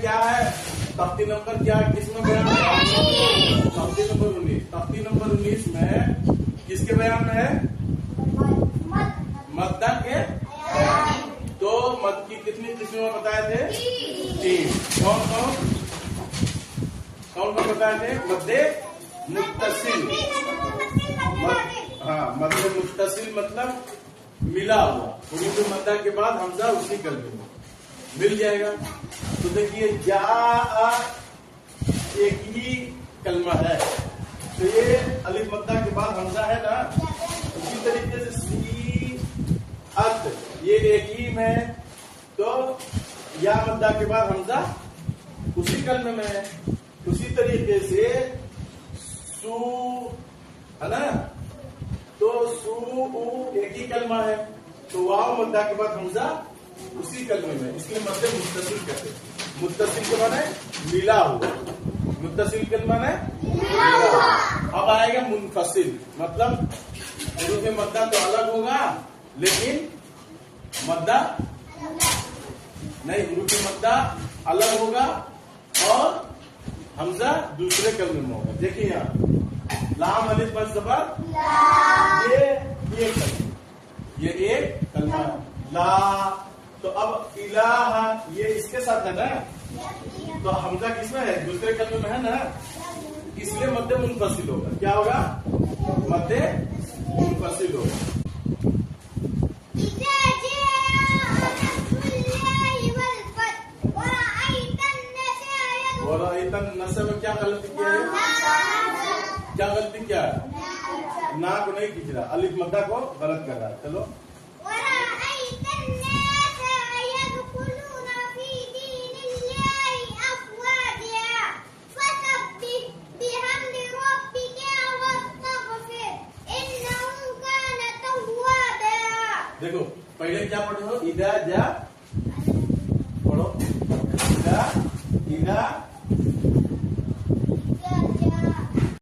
क्या है, तख्ती नंबर क्या किस में बयान है, तख्ती नंबर 19। तख्ती नंबर 19 में किसके बयान में है, मद्दा के। तो मद की कितनी किस्में बताए थे, 3। कौन कौन बताए थे, मद्दे मुत्तसिल। हाँ, मद्दे मुत्तसिल मतलब मिला हुआ, उर्दू मद्दा के बाद हमजा उसी कलमे में मिल जाएगा। तो देखिए जा एक ही कलमा है, तो ये अलिफ मद्दा के बाद हमजा है ना, उसी तरीके से सी अत ये एक ही में, तो या मद्दा के बाद हमजा उसी कलमे में है। उसी तरीके से सू है ना, तो सू एक ही कलमा है, तो वाव मद्दा के बाद हमजा उसी कलमे में, इसलिए मद्दे मुत्तसिल कहते हैं। मुत्तसिल के माने मिला हुआ, मुत्तसिल के माने मिला हुआ। अब आएगा मुनफसिल, मतलब हुरूफ मद्दा तो अलग होगा, लेकिन मद्दा नहीं, हुरूफ मद्दा अलग होगा और हमजा दूसरे कलमे में होगा। देखिए यहाँ लाम अलिफ बस जबर, ये एक कलमा है ला। तो अब इलाहा ये इसके साथ है ना, तो हमजा किसमें है, दूसरे कलमे में है ना, इसलिए मद्दे मुनफसिल होगा। क्या होगा, मद्दे मुनफसिल होगा। और नशे में क्या गलती किया है, क्या गलती किया है, ना को नहीं खींच रहा, अलिफ मद्दा को गलत कर रहा है। चलो देखो पहले क्या पढ़े हो, इदा जा पढ़ो, इदा